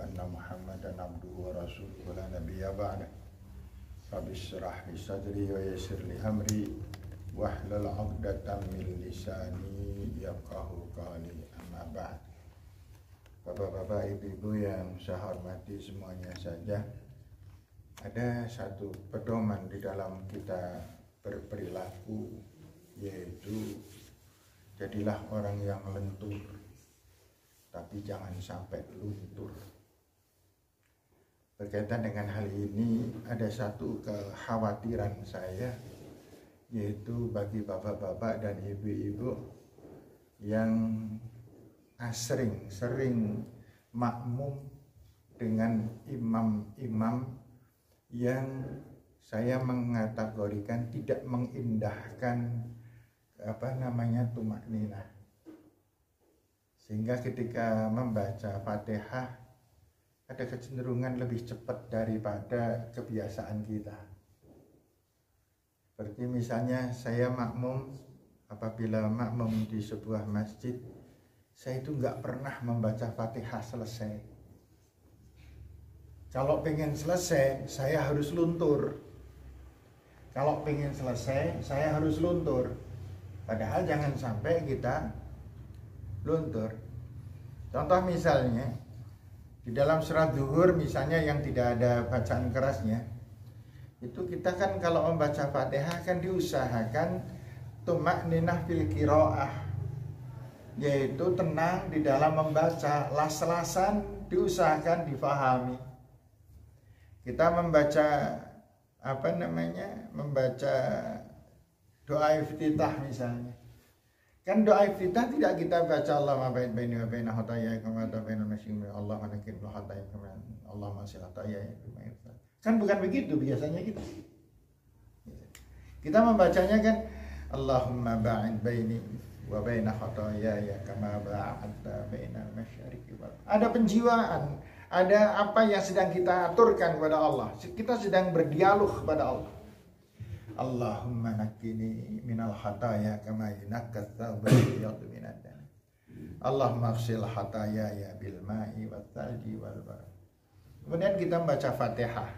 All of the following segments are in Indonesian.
anna Muhammadan abduhu wa rasuluhu la nabiyya ba'dah. Rabbi shrah li sadri wa yassir li amri wahlul 'uqdatam min lisani yafqahu qawli. Amma ba'd. Bapak-bapak, ibu-ibu yang saya hormati semuanya saja, ada satu pedoman di dalam kita berperilaku, yaitu jadilah orang yang lentur, tapi jangan sampai luntur. Berkaitan dengan hal ini, ada satu kekhawatiran saya, yaitu bagi bapak-bapak dan ibu-ibu yang sering makmum dengan imam-imam yang saya mengkategorikan tidak mengindahkan tumak ninah, sehingga ketika membaca Fatihah ada kecenderungan lebih cepat daripada kebiasaan kita. Seperti misalnya saya makmum, apabila makmum di sebuah masjid, saya itu nggak pernah membaca Fatihah selesai. Kalau pengen selesai, saya harus luntur. Kalau pengen selesai, saya harus luntur. Padahal jangan sampai kita luntur. Contoh misalnya, di dalam surat Zuhur misalnya yang tidak ada bacaan kerasnya, itu kita kan kalau membaca Fatihah kan diusahakan tumak ninah fil qiraah, yaitu tenang di dalam membaca, las-lasan diusahakan difahami. Kita membaca membaca doa iftitah misalnya. Kan doa iftitah tidak kita baca Allahumma ba'id baini wa baina khataaya kama bainal masyriqi wal Allahumma nakir bil khataaya kama Allahumma sil khataaya. Kan bukan begitu biasanya kita. Kita membacanya kan Allahumma ba'id baini wa baina khataaya kama ba'adta bainal masyriqi wal. Ada penjiwaan, ada apa yang sedang kita aturkan kepada Allah. Kita sedang berdialog kepada Allah. Allahumma nakkini minal khataya kama yunakkat thawbal abyad minad dan. Allahumma ighsil khataya ya bil ma'i wat thalji wal barad. Kemudian kita membaca Fatihah.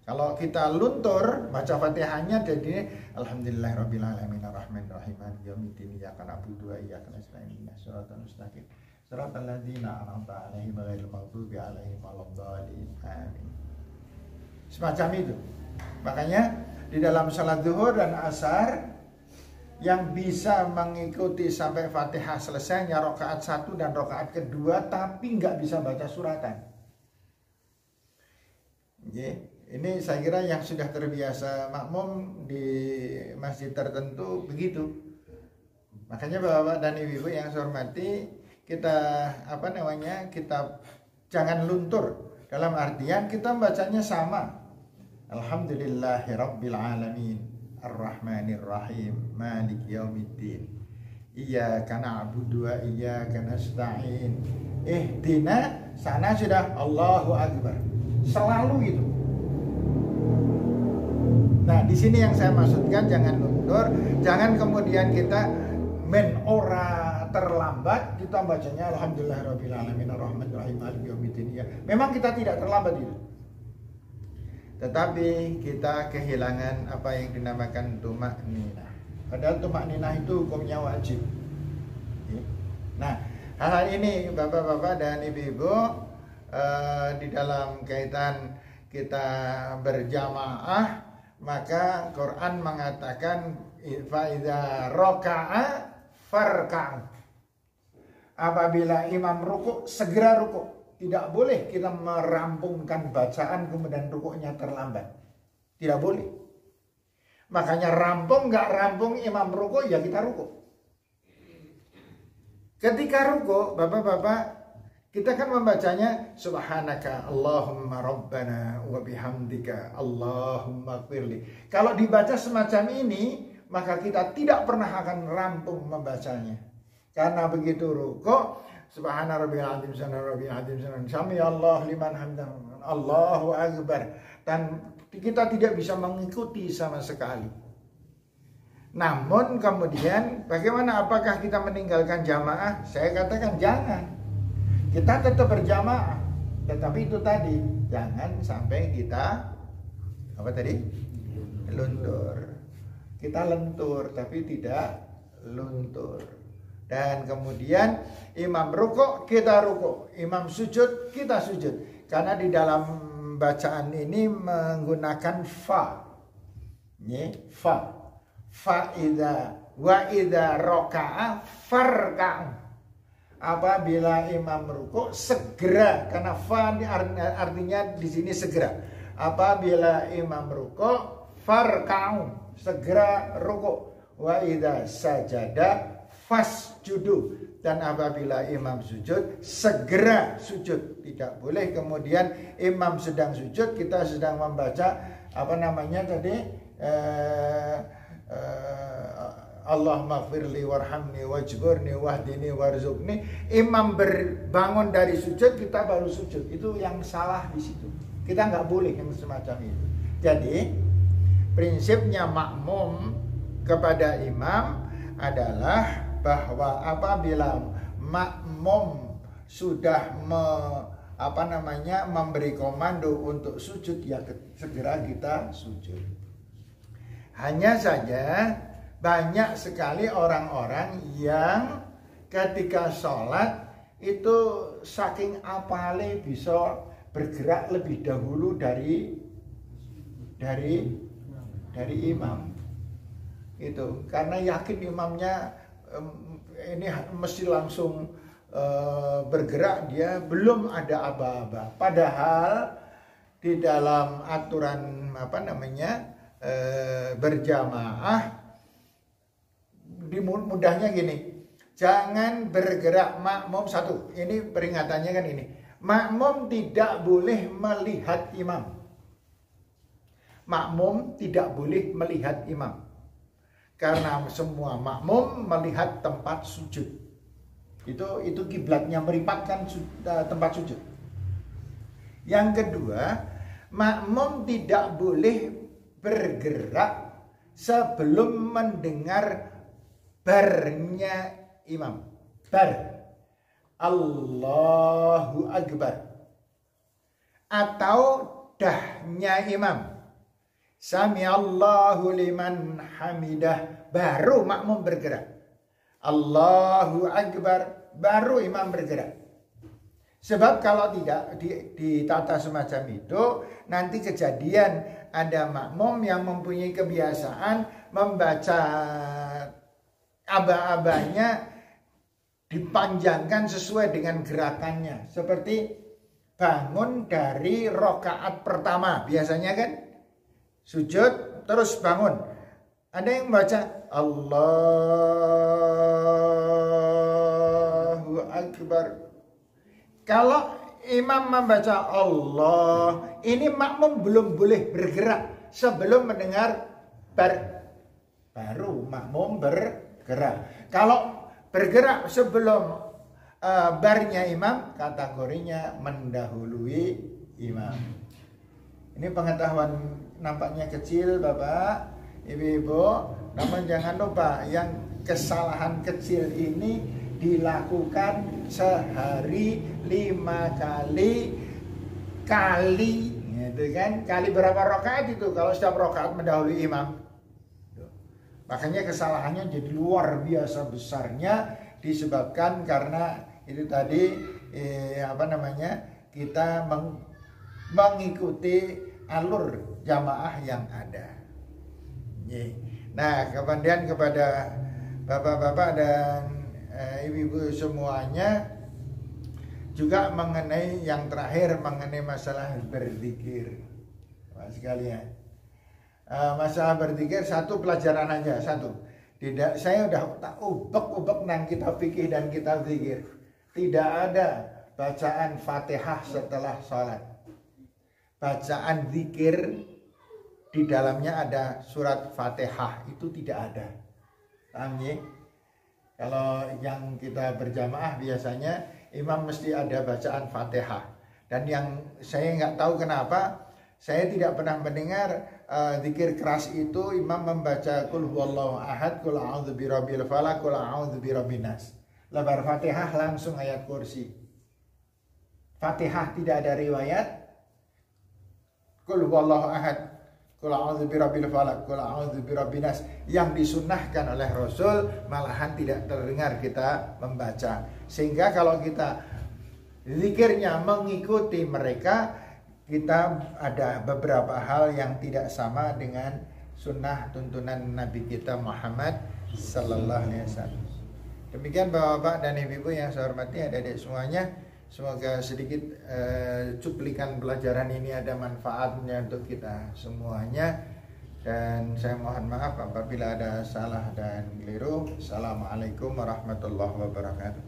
Kalau kita luntur baca Fatihahnya, jadi alhamdulillahirabbil alamin arrahmanir rahim maliki yaumiddin iyyaka na'budu wa iyyaka nasta'in ihdinas siratal mustaqim siratal ladzina an'amta 'alaihim ghairil maghdubi 'alaihim waladdallin amin. Semacam itu. Makanya di dalam salat zuhur dan asar yang bisa mengikuti sampai Fatihah selesainya rakaat 1 dan rakaat kedua, tapi nggak bisa baca suratan. Ini saya kira yang sudah terbiasa makmum di masjid tertentu begitu. Makanya bapak dan ibu yang saya hormati, kita kita jangan luntur, dalam artian kita bacanya sama. Alhamdulillahirabbil alamin arrahmanir rahim maliki yaumiddin iyyaka na'budu wa iyyaka nasta'in ihdina, sana sudah Allahu akbar, selalu gitu. Nah, di sini yang saya maksudkan jangan luntur, jangan kemudian kita menora terlambat, kita bacanya alhamdulillahirabbil alamin arrahmanir rahim maliki yaumiddin. Memang kita tidak terlambat itu, tetapi kita kehilangan apa yang dinamakan tumak ninah. Padahal tumak ninah itu hukumnya wajib. Nah, hal ini bapak-bapak dan ibu-ibu, di dalam kaitan kita berjamaah, maka Quran mengatakan faiza raka'a farka'. Apabila imam ruku, segera ruku. Tidak boleh kita merampungkan bacaan kemudian rukuknya terlambat. Tidak boleh. Makanya rampung nggak rampung imam ruku, ya kita ruku. Ketika ruku, bapak-bapak, kita kan membacanya subhanaka Allahumma rabbana wa bihamdika Allahumma ighfirli. Kalau dibaca semacam ini, maka kita tidak pernah akan rampung membacanya. Karena begitu ruku, subhana rabbil azim subhana rabbil azim sami Allah liman hamdahu Allahu akbar, dan kita tidak bisa mengikuti sama sekali. Namun kemudian bagaimana, apakah kita meninggalkan jamaah? Saya katakan jangan. Kita tetap berjamaah. Tetapi itu tadi, jangan sampai kita apa tadi? Luntur. Kita lentur tapi tidak luntur. Dan kemudian imam rukuk, kita rukuk. Imam sujud, kita sujud. Karena di dalam bacaan ini menggunakan fa. Ini fa. Fa idza wa idza raka'a farka'u. Apabila imam rukuk segera, karena fa artinya di sini segera. Apabila imam rukuk farka'u, segera rukuk. Wa idza sajada fasjudu, dan apabila imam sujud segera sujud. Tidak boleh kemudian imam sedang sujud, kita sedang membaca apa namanya tadi Allahumma firli warhamni wajburni wahdini warzuqni. Imam bangun dari sujud, kita baru sujud. Itu yang salah di situ. Kita nggak boleh yang semacam itu. Jadi prinsipnya makmum kepada imam adalah bahwa apabila makmum sudah memberi komando untuk sujud, ya segera kita sujud. Hanya saja banyak sekali orang-orang yang ketika sholat itu saking apale bisa bergerak lebih dahulu dari imam. Itu karena yakin imamnya ini mesti langsung bergerak, dia belum ada aba-aba. Padahal di dalam aturan berjamaah mudahnya gini, jangan bergerak makmum satu. Ini peringatannya kan ini, makmum tidak boleh melihat imam. Makmum tidak boleh melihat imam, karena semua makmum melihat tempat sujud. Itu kiblatnya meripatkan tempat sujud. Yang kedua, makmum tidak boleh bergerak sebelum mendengar barnya imam. Bar Allahu Akbar atau dahnya imam, Sami Allahu liman hamidah, baru makmum bergerak. Allahu Akbar, baru imam bergerak. Sebab kalau tidak ditata semacam itu, nanti kejadian ada makmum yang mempunyai kebiasaan membaca aba-abanya dipanjangkan sesuai dengan gerakannya. Seperti bangun dari rakaat pertama, biasanya kan sujud terus bangun. Ada yang membaca Allahu Akbar. Kalau imam membaca Allah, ini makmum belum boleh bergerak sebelum mendengar baru makmum bergerak. Kalau bergerak sebelum barnya imam, kategorinya mendahului imam. Ini pengetahuan nampaknya kecil Bapak, Ibu-ibu, namun jangan lupa yang kesalahan kecil ini dilakukan sehari 5 kali, gitu kan? Kali berapa rakaat itu kalau setiap rakaat mendahului imam? Makanya kesalahannya jadi luar biasa besarnya, disebabkan karena itu tadi kita mengikuti alur jamaah yang ada. Nah, kemudian kepada bapak-bapak dan ibu-ibu semuanya juga mengenai yang terakhir, mengenai masalah berzikir, sekalian. Masalah berzikir satu pelajaran aja, satu. Tidak, saya udah tak ubek-ubek nang kitab fikih dan kitab zikir. Tidak ada bacaan Fatihah setelah sholat. Bacaan zikir di dalamnya ada surat Fatihah, itu tidak ada. Paham ya? Kalau yang kita berjamaah biasanya imam mesti ada bacaan Fatihah. Dan yang saya nggak tahu kenapa, saya tidak pernah mendengar zikir keras itu imam membaca Qul huwallahu ahad, Qul a'udzu birabbil falaq, Qul a'udzu birabbin nas. Lebar Fatihah langsung ayat kursi. Fatihah tidak ada riwayat. Qul huwallahu ahad, qul a'udzu birabbil falaq, qul a'udzu birabbin nas yang disunnahkan oleh Rasul malahan tidak terdengar kita membaca. Sehingga kalau kita zikirnya mengikuti mereka, kita ada beberapa hal yang tidak sama dengan sunnah tuntunan Nabi kita Muhammad sallallahu alaihi wasallam. Demikian Bapak-bapak dan Ibu-ibu yang saya hormati, adik-adik semuanya, semoga sedikit cuplikan pelajaran ini ada manfaatnya untuk kita semuanya. Dan saya mohon maaf apabila ada salah dan keliru. Assalamualaikum warahmatullahi wabarakatuh.